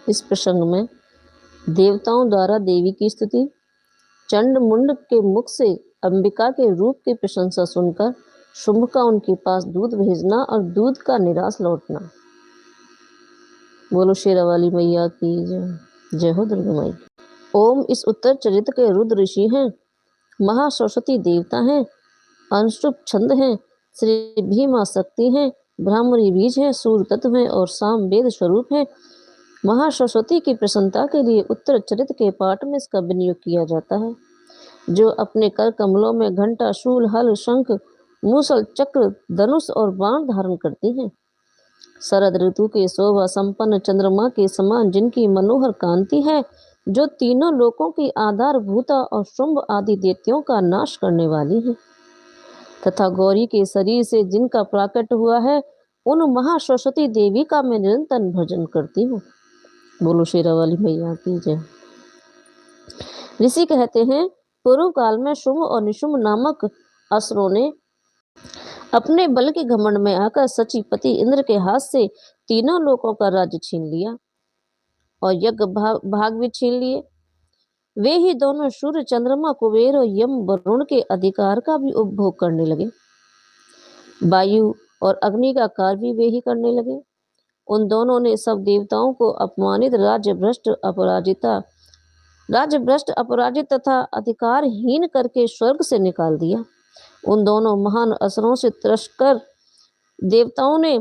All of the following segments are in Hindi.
इस प्रसंग में देवताओं द्वारा देवी की स्तुति, चंड मुंड के मुख से अंबिका के रूप की प्रशंसा सुनकर शुंभ का उनके पास दूध भेजना और दूध का निराश लौटना। बोलो शेरावाली मैया की जय। जय हो दुर्गा माई। ओम इस उत्तर चरित्र के रुद्र ऋषि हैं, महासरस्वती देवता हैं, अंशुप छंद हैं, श्री भीमा शक्ति हैं, ब्राह्मणी बीज हैं, सूर्य तत्व हैं और साम वेद स्वरूप हैं। महासरस्वती की प्रसन्नता के लिए उत्तर चरित्र के पाठ में इसका विनियोग किया जाता है, जो अपने कर कमलों में घंटा, शूल, हल, शंख, मूसल, चक्र, धनुष और बाण धारण करती हैं। शरद ऋतु के शोभा संपन्न चंद्रमा के समान जिनकी मनोहर कांति है, जो तीनों लोकों की आधारभूता और शुंभ आदि दैत्यों का नाश करने वाली है, तथा गौरी के शरीर से जिनका प्राकट हुआ है, उन महासरस्वती देवी का मैं निरंतर भजन करती हूँ। बोलो शेरावाली मैया की जय। ऋषि कहते हैं, पूर्व काल में शुंभ और निशुंभ नामक असुरों ने अपने बल के घमंड में आकर सचीपति इंद्र के हाथ से तीनों लोकों का राज्य छीन लिया और यज्ञ भाग भी छीन लिए। वे ही दोनों सूर्य, चंद्रमा, कुबेर और यम वरुण के अधिकार का भी उपभोग करने लगे। वायु और अग्नि का कार्य भी वे ही करने लगे। उन दोनों ने सब देवताओं को अपमानित, राज्यभ्रष्ट, अपराजित तथा अधिकारहीन करके स्वर्ग से निकाल दिया। उन दोनों महान असुरों से त्रस्त देवताओं ने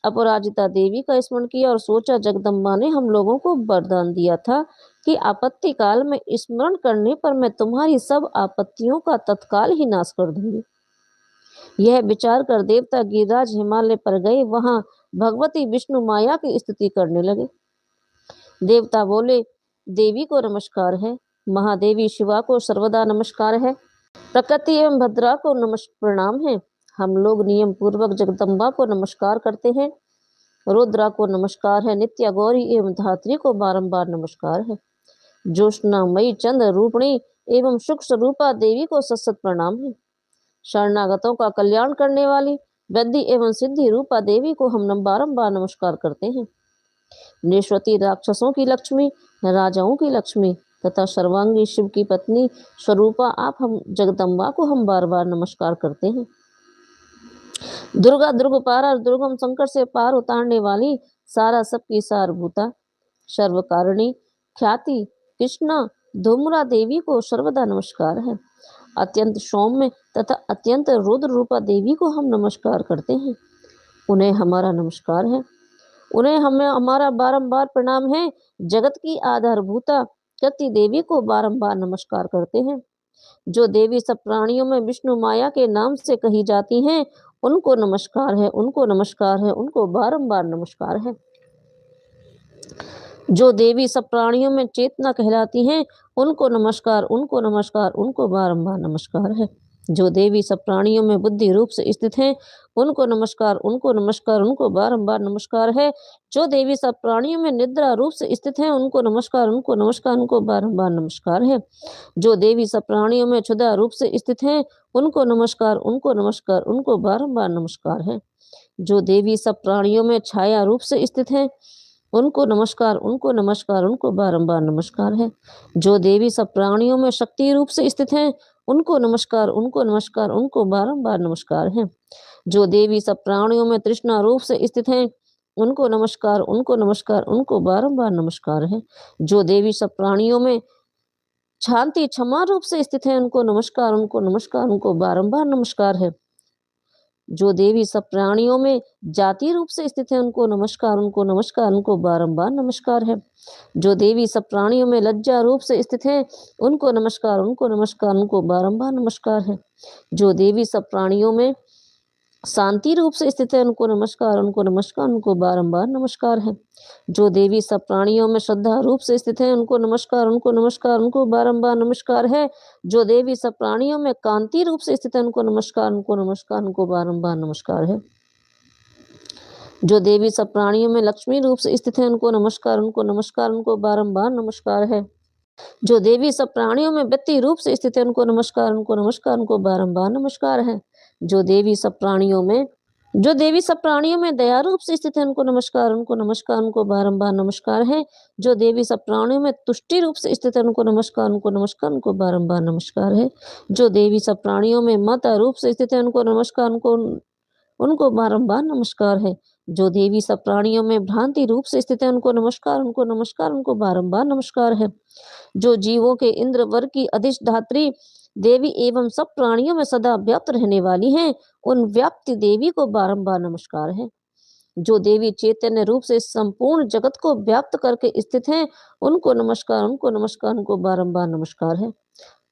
अपराजिता देवी का स्मरण किया और सोचा, जगदम्बा ने हम लोगों को वरदान दिया था कि आपत्ति काल में स्मरण करने पर मैं तुम्हारी सब आपत्तियों का तत्काल ही नाश कर दूंगी। यह विचार कर देवता गिरिराज हिमालय पर गए, वहां भगवती विष्णु माया की स्तुति करने लगे। देवता बोले, देवी को नमस्कार है, महादेवी शिवा को सर्वदा नमस्कार है, प्रकृति एवं भद्रा को प्रणाम है। हम लोग नियम पूर्वक जगदम्बा को नमस्कार करते हैं, रुद्रा को नमस्कार है, नित्या गौरी एवं धात्री को बारंबार नमस्कार है, ज्योत्सना मई चंद्र रूपणी एवं शुक्र स्वरूपा देवी को सत प्रणाम है, शरणागतों का कल्याण करने वाली वृद्धि एवं सिद्धि रूपा देवी को हम बारंबार नमस्कार करते हैं। निश्वती राक्षसों की लक्ष्मी, राजाओं की लक्ष्मी तथा सर्वांगी शिव की पत्नी स्वरूपा आप हम जगदम्बा को हम बार बार नमस्कार करते हैं। दुर्गा, दुर्गपारा, दुर्गम संकट से पार उतारने वाली, सारा सबकी सारभूता, सर्वकारिणी, ख्याति कृष्णा धूम्रा देवी को सर्वदा नमस्कार है। अत्यंत सौम्य तथा अत्यंत रुद्र रूपा देवी को हम नमस्कार करते हैं। उन्हें हमारा नमस्कार है, उन्हें हमें हमारा बारंबार प्रणाम है। जगत की आधारभूता कृति देवी को बारंबार नमस्कार करते हैं। जो देवी सब प्राणियों में विष्णु माया के नाम से कही जाती हैं, उनको नमस्कार है, उनको नमस्कार है, उनको बारंबार नमस्कार है। जो देवी सब प्राणियों में चेतना कहलाती हैं, उनको नमस्कार, उनको नमस्कार, उनको बारंबार नमस्कार है। जो देवी सब प्राणियों में बुद्धि रूप से स्थित हैं, उनको नमस्कार, उनको नमस्कार, उनको बारंबार नमस्कार है। जो देवी सब प्राणियों में निद्रा रूप से स्थित हैं, उनको नमस्कार, उनको नमस्कार, उनको बारंबार नमस्कार है। जो देवी सब प्राणियों में क्षुधा रूप से स्थित हैं, उनको नमस्कार, उनको नमस्कार, उनको बारंबार नमस्कार है। जो देवी सब प्राणियों में छाया रूप से स्थित हैं, उनको नमस्कार, उनको नमस्कार, उनको बारंबार नमस्कार है। जो देवी सब प्राणियों में शक्ति रूप से स्थित हैं, उनको नमस्कार, उनको नमस्कार, उनको बारंबार नमस्कार है। जो देवी सब प्राणियों में तृष्णा रूप से स्थित हैं, उनको नमस्कार, उनको नमस्कार, उनको बारंबार नमस्कार है। जो देवी सब प्राणियों में शांति क्षमा रूप से स्थित है, उनको नमस्कार, उनको नमस्कार, उनको बारंबार नमस्कार है। जो देवी सब प्राणियों में जाति रूप से स्थित है, उनको नमस्कार, उनको नमस्कार, उनको बारंबार नमस्कार है। जो देवी सब प्राणियों में लज्जा रूप से स्थित है, उनको नमस्कार, उनको नमस्कार, उनको बारंबार नमस्कार है। जो देवी सब प्राणियों में शांति रूप से स्थित है, उनको नमस्कार, उनको नमस्कार, उनको बारंबार नमस्कार है। जो देवी सब प्राणियों में श्रद्धा रूप से स्थित है, उनको नमस्कार, उनको नमस्कार, उनको बारंबार नमस्कार है। जो देवी सब प्राणियों में कांति रूप से स्थित है, उनको नमस्कार, उनको नमस्कार, उनको बारंबार नमस्कार है। जो देवी सब प्राणियों में लक्ष्मी रूप से स्थित है, उनको नमस्कार, उनको नमस्कार, उनको बारंबार नमस्कार है। जो देवी सब प्राणियों में व्यक्ति रूप से स्थित है, उनको नमस्कार, उनको नमस्कार, उनको बारंबार नमस्कार है। जो देवी सब प्राणियों में जो देवी सब प्राणियों में दया रूप से स्थित है, उनको नमस्कार, उनको नमस्कार, उनको बारंबार नमस्कार है। जो देवी सब प्राणियों में तुष्टि रूप से स्थित है, उनको नमस्कार, उनको नमस्कार, उनको बारंबार नमस्कार है। जो देवी सब प्राणियों में माता रूप से स्थित है, उनको नमस्कार, उनको उनको बारंबार नमस्कार है। जो देवी सब प्राणियों में भ्रांति रूप से स्थित है, उनको नमस्कार, उनको नमस्कार, उनको बारंबार नमस्कार है। जो जीवों के इंद्र वर्ग की अधिष्ठात्री देवी एवं सब प्राणियों में सदा व्याप्त रहने वाली हैं, उन व्याप्ति देवी को बारंबार नमस्कार है। जो देवी चैतन्य रूप से संपूर्ण जगत को व्याप्त करके स्थित हैं, उनको नमस्कार, उनको नमस्कार, उनको बारंबार नमस्कार है।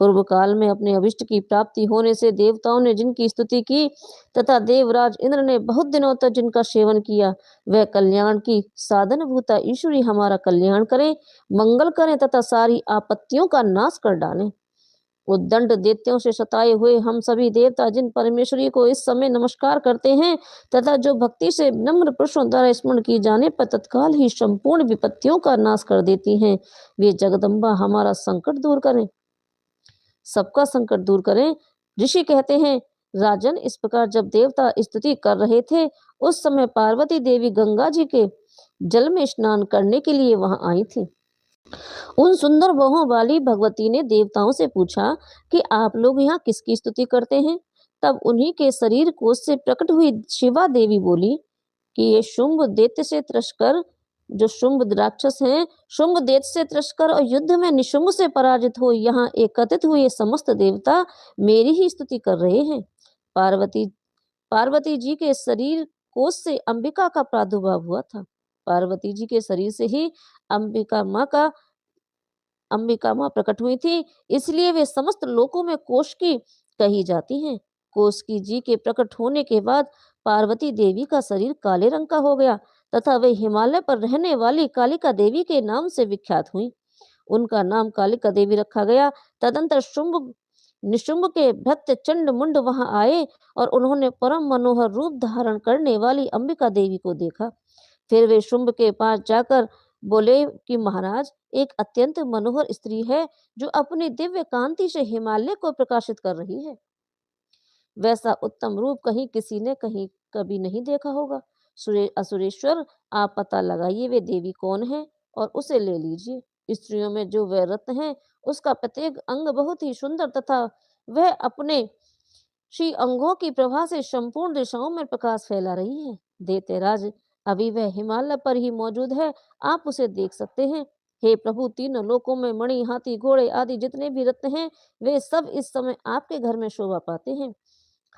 पूर्व काल में अपने अभिष्ट की प्राप्ति होने से देवताओं ने जिनकी स्तुति की तथा देवराज इंद्र ने बहुत दिनों तक जिनका सेवन किया, वह कल्याण की साधन भूता ईश्वरी हमारा कल्याण करें, मंगल करें तथा सारी आपत्तियों का नाश कर डालें। उद्दंड दैत्यों से सताए हुए हम सभी देवता जिन परमेश्वरी को इस समय नमस्कार करते हैं तथा जो भक्ति से नम्र पुरुषों द्वारा स्मरण किए जाने पर तत्काल ही संपूर्ण विपत्तियों का नाश कर देती हैं, वे जगदम्बा हमारा संकट दूर करें, सबका संकट दूर करें। ऋषि कहते हैं, राजन, इस प्रकार जब देवता स्तुति कर रहे थे, उस समय पार्वती देवी गंगा जी के जल में स्नान करने के लिए वहां आई थी। उन सुंदर बाहों वाली भगवती ने देवताओं से पूछा कि आप लोग यहाँ किसकी स्तुति करते हैं। तब उन्हीं के शरीर कोश से प्रकट हुई शिवा देवी बोली कि ये शुंभ दैत्य से त्रस्कर, जो शुंभ राक्षस हैं, शुंभ दैत्य से त्रस्कर और युद्ध में निशुंभ से पराजित हो यहाँ एकत्रित हुए समस्त देवता मेरी ही स्तुति कर रहे हैं। पार्वती पार्वती जी के शरीर कोश से अंबिका का प्रादुर्भाव हुआ था। पार्वती जी के शरीर से ही अंबिका माँ का अंबिका माँ प्रकट हुई थी, इसलिए वे समस्त लोकों में कोष की कही जाती हैं। कोष जी के प्रकट होने के बाद पार्वती देवी का शरीर काले रंग का हो गया तथा वे हिमालय पर रहने वाली कालिका देवी के नाम से विख्यात हुई। उनका नाम कालिका देवी रखा गया। तदंतर शुंभ निशुंभ के भक्त चंड मुंड वहां आए और उन्होंने परम मनोहर रूप धारण करने वाली अंबिका देवी को देखा। फिर वे शुंभ के पास जाकर बोले कि महाराज, एक अत्यंत मनोहर स्त्री है जो अपनी दिव्य कांति से हिमालय को प्रकाशित कर रही है। वैसा उत्तम रूप कहीं किसी ने कहीं कभी नहीं देखा होगा। असुरेश्वर, आप पता लगाइए वे देवी कौन है और उसे ले लीजिए। स्त्रियों में जो वह रत्न है, उसका प्रत्येक अंग बहुत ही सुंदर तथा वह अपने श्री अंगों की प्रभा से संपूर्ण दिशाओं में प्रकाश फैला रही है। देवराज, अभी वह हिमालय पर ही मौजूद है, आप उसे देख सकते हैं। हे प्रभु, तीनों लोकों में मणि, हाथी, घोड़े आदि जितने भी रत्न हैं, वे सब इस समय आपके घर में शोभा पाते हैं।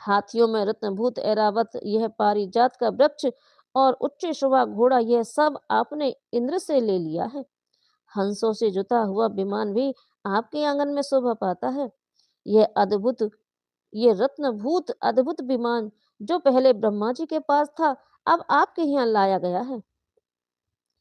हाथियों में रत्नभूत ऐरावत, यह पारिजात का वृक्ष और उच्च शोभा घोड़ा, यह सब आपने इंद्र से ले लिया है। हंसों से जुता हुआ विमान भी आपके आंगन में शोभा पाता है। यह अद्भुत ये रत्नभूत अद्भुत विमान जो पहले ब्रह्मा जी के पास था, अब आपके यहाँ लाया गया है।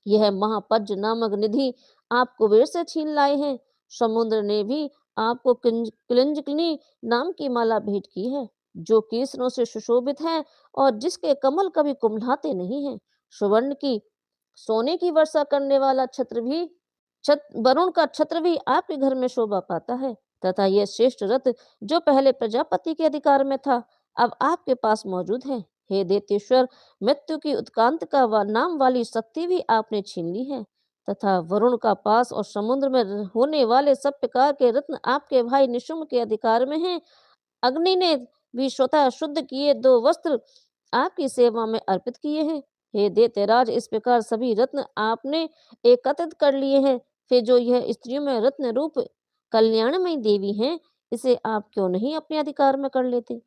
यह महापज्ज नामक निधि आप कुबेर से छीन लाए हैं। समुद्र ने भी आपको किंजकनी नाम की माला भेंट की है, जो केसरों से सुशोभित है और जिसके कमल कभी कुम्हलाते नहीं हैं। सुवर्ण की सोने की वर्षा करने वाला छत्र भी वरुण का छत्र भी आपके घर में शोभा पाता है तथा यह श्रेष्ठ रथ जो पहले प्रजापति के अधिकार में था, अब आपके पास मौजूद है। हे देतेश्वर, मृत्यु की उत्क्रांत का नाम वाली शक्ति भी आपने छीन ली है तथा वरुण का पास और समुद्र में होने वाले सब प्रकार के रत्न आपके भाई निशुंभ के अधिकार में हैं। अग्नि ने भी स्वतः शुद्ध किए दो वस्त्र आपकी सेवा में अर्पित किए हैं। हे दैत्यराज, इस प्रकार सभी रत्न आपने एकत्रित कर लिए हैं। फिर जो यह स्त्रियों में रत्न रूप कल्याणमयी देवी हैं, इसे आप क्यों नहीं अपने अधिकार में कर लेते।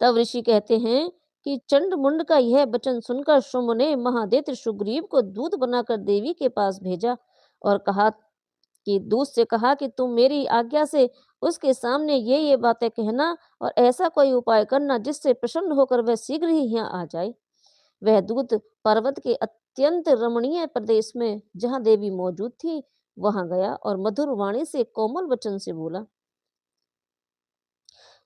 तब ऋषि कहते हैं कि चंड मुंड का यह वचन सुनकर शुंभ ने महादैत्य सुग्रीव को दूत बनाकर देवी के पास भेजा और कहा कि दूत से कहा कि तुम मेरी आज्ञा से उसके सामने ये बातें कहना और ऐसा कोई उपाय करना जिससे प्रसन्न होकर वह शीघ्र ही यहाँ आ जाए। वह दूत पर्वत के अत्यंत रमणीय प्रदेश में जहाँ देवी मौजूद थी वहां गया और मधुर वाणी से कोमल वचन से बोला।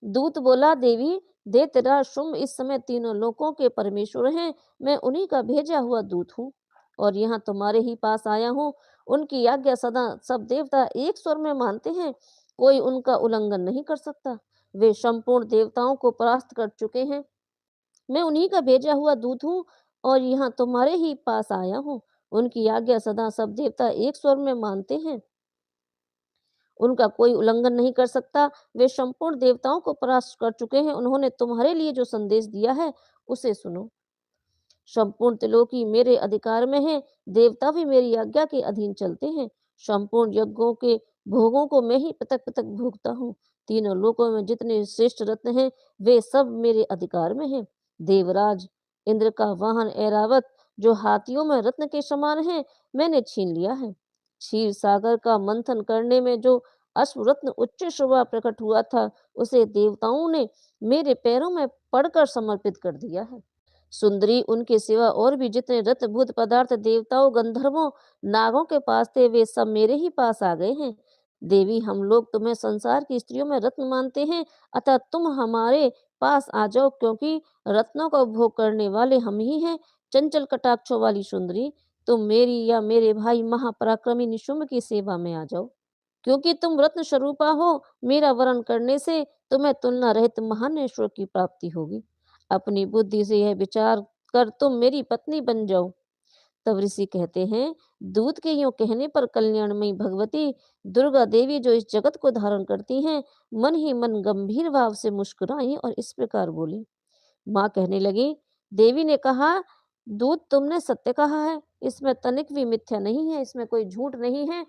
दूत बोला, देवी, दे तेरा शुंभ इस समय तीनों लोकों के परमेश्वर हैं। मैं उन्हीं का भेजा हुआ दूत हूँ और यहाँ तुम्हारे ही पास आया हूँ। उनकी आज्ञा सदा सब देवता एक स्वर में मानते हैं, कोई उनका उल्लंघन नहीं कर सकता। वे संपूर्ण देवताओं को परास्त कर चुके हैं मैं उन्हीं का भेजा हुआ दूत हूँ और यहाँ तुम्हारे ही पास आया हूँ। उनकी आज्ञा सदा सब देवता एक स्वर में मानते हैं, उनका कोई उल्लंघन नहीं कर सकता। वे संपूर्ण देवताओं को परास्त कर चुके हैं। उन्होंने तुम्हारे लिए जो संदेश दिया है उसे सुनो। संपूर्ण त्रिलोकी मेरे अधिकार में है, देवता भी मेरी आज्ञा के अधीन चलते हैं। संपूर्ण यज्ञों के भोगों को मैं ही पृथक पृथक भोगता हूँ। तीनों लोकों में जितने श्रेष्ठ रत्न हैं वे सब मेरे अधिकार में हैं। देवराज इंद्र का वाहन ऐरावत जो हाथियों में रत्न के समान है मैंने छीन लिया है। क्षीर सागर का मंथन करने में जो अश्वरत्न उच्च शोभा प्रकट हुआ था उसे देवताओं ने मेरे पैरों में पड़कर समर्पित कर दिया है। सुंदरी उनके सिवा और भी जितने रत्नभूत पदार्थ देवताओं गंधर्वों नागों के पास थे वे सब मेरे ही पास आ गए हैं। देवी हम लोग तुम्हें संसार की स्त्रियों में रत्न मानते हैं, अतः तुम हमारे पास आ जाओ क्योंकि रत्नों का उपभोग करने वाले हम ही हैं। चंचल कटाक्षों वाली सुंदरी तुम मेरी या मेरे भाई महापराक्रमी निशुंभ की सेवा में आ जाओ, क्योंकि तुम रत्न स्वरूपा हो। मेरा वरण करने से तुम्हें तुलना रहित महान ऐश्वर्य की प्राप्ति होगी। अपनी बुद्धि से यह विचार कर तुम मेरी पत्नी बन जाओ। तब ऋषि कहते हैं, दूत के यूं कहने पर कल्याणमयी भगवती दुर्गा देवी जो इस जगत को धारण करती हैं मन ही मन गंभीर भाव से मुस्कुराई और इस प्रकार बोली। माँ कहने लगी, देवी ने कहा, दूत तुमने सत्य कहा है, इसमें तनिक भी मिथ्या नहीं है, इसमें कोई झूठ नहीं है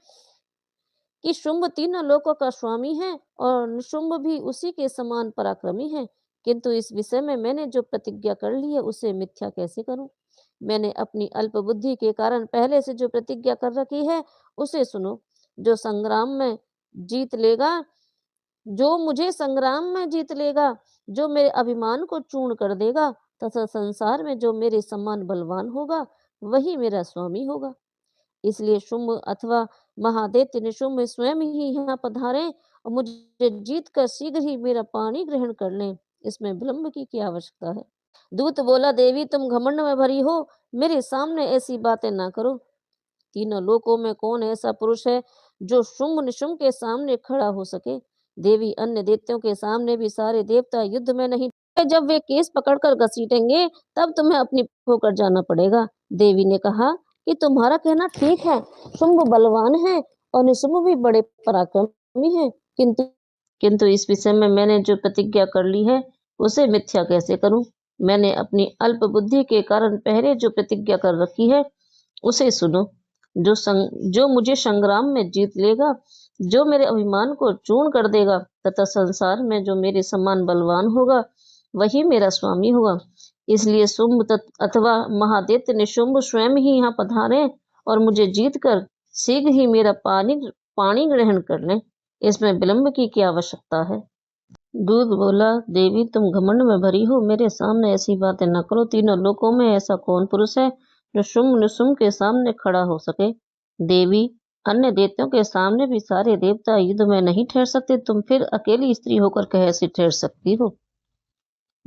कि शुंभ तीनों लोकों का स्वामी है और निशुंभ भी उसी के समान पराक्रमी है। किंतु इस विषय में मैंने जो प्रतिज्ञा कर ली है उसे मिथ्या कैसे करूं? मैंने अपनी अल्प बुद्धि के कारण पहले से जो प्रतिज्ञा कर रखी है उसे सुनो। जो संग्राम में जीत लेगा, जो मुझे संग्राम में जीत लेगा, जो मेरे अभिमान को चूर्ण कर देगा तथा संसार में जो मेरे समान बलवान होगा वही मेरा स्वामी होगा। इसलिए शुंभ अथवा महादैत्य निशुंभ स्वयं ही यहाँ पधारे और मुझे जीत कर शीघ्र ही मेरा पानी ग्रहण कर लें। इसमें विलंब की क्या आवश्यकता है? दूत बोला, देवी तुम घमंड में भरी हो, मेरे सामने ऐसी बातें ना करो। तीनों लोकों में कौन ऐसा पुरुष है जो शुंभ निशुंभ के सामने खड़ा हो सके? देवी अन्य देवताओं के सामने भी सारे देवता युद्ध में नहीं, जब वे केस पकड़कर घसीटेंगे तब तुम्हें अपनी होकर जाना पड़ेगा। देवी ने कहा कि तुम्हारा कहना ठीक है, शुंभ बलवान है और निशुंभ भी बड़े पराक्रमी है, किंतु किंतु इस विषय में मैंने जो प्रतिज्ञा कर ली है उसे मिथ्या कैसे करूं? मैंने अपनी अल्प बुद्धि के कारण पहले जो प्रतिज्ञा कर रखी है उसे सुनो। जो मुझे संग्राम में जीत लेगा, जो मेरे अभिमान को चूर्ण कर देगा तथा संसार में जो मेरे समान बलवान होगा वही मेरा स्वामी होगा। इसलिए शुंभ अथवा महादैत्य निशुंभ स्वयं ही यहाँ पधारे और मुझे जीत कर शीघ्र ही मेरा पानी ग्रहण कर लें। इसमें विलंब की क्या आवश्यकता है? दूत बोला, देवी तुम घमंड में भरी हो, मेरे सामने ऐसी बातें न करो। तीनों लोकों में ऐसा कौन पुरुष है जो शुंभ निशुंभ के सामने खड़ा हो सके? देवी अन्य देवताओं के सामने भी सारे देवता युद्ध में नहीं ठहर सकते, तुम फिर अकेली स्त्री होकर कैसे ठहर सकती हो?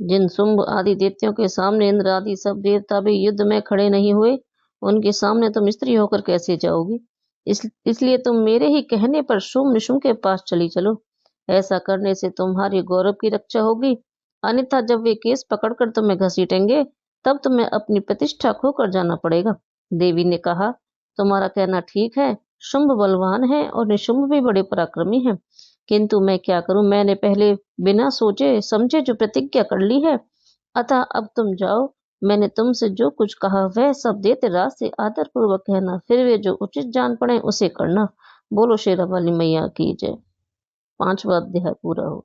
जिन शुंभ आदि देवताओं के सामने इंद्र आदि सब देवता भी युद्ध में खड़े नहीं हुए, उनके सामने तुम स्त्री होकर कैसे जाओगी? इसलिए तुम मेरे ही कहने पर शुंभ निशुंभ के पास चली चलो। ऐसा करने से तुम्हारे गौरव की रक्षा होगी, अन्यथा जब वे केस पकड़कर तुम्हें घसीटेंगे तब तुम्हें अपनी प्रतिष्ठा खोकर जाना पड़ेगा। देवी ने कहा, तुम्हारा कहना ठीक है, शुंभ बलवान है और निशुंभ भी बड़े पराक्रमी हैं, किंतु मैं क्या करूं? मैंने पहले बिना सोचे समझे जो प्रतिज्ञा कर ली है, अतः अब तुम जाओ। मैंने तुमसे जो कुछ कहा वह सब देते राज से आदर पूर्वक कहना, फिर वे जो उचित जान पड़े उसे करना। बोलो शेरा वाली मैया की जय। 5वां अध्याय पूरा हुआ।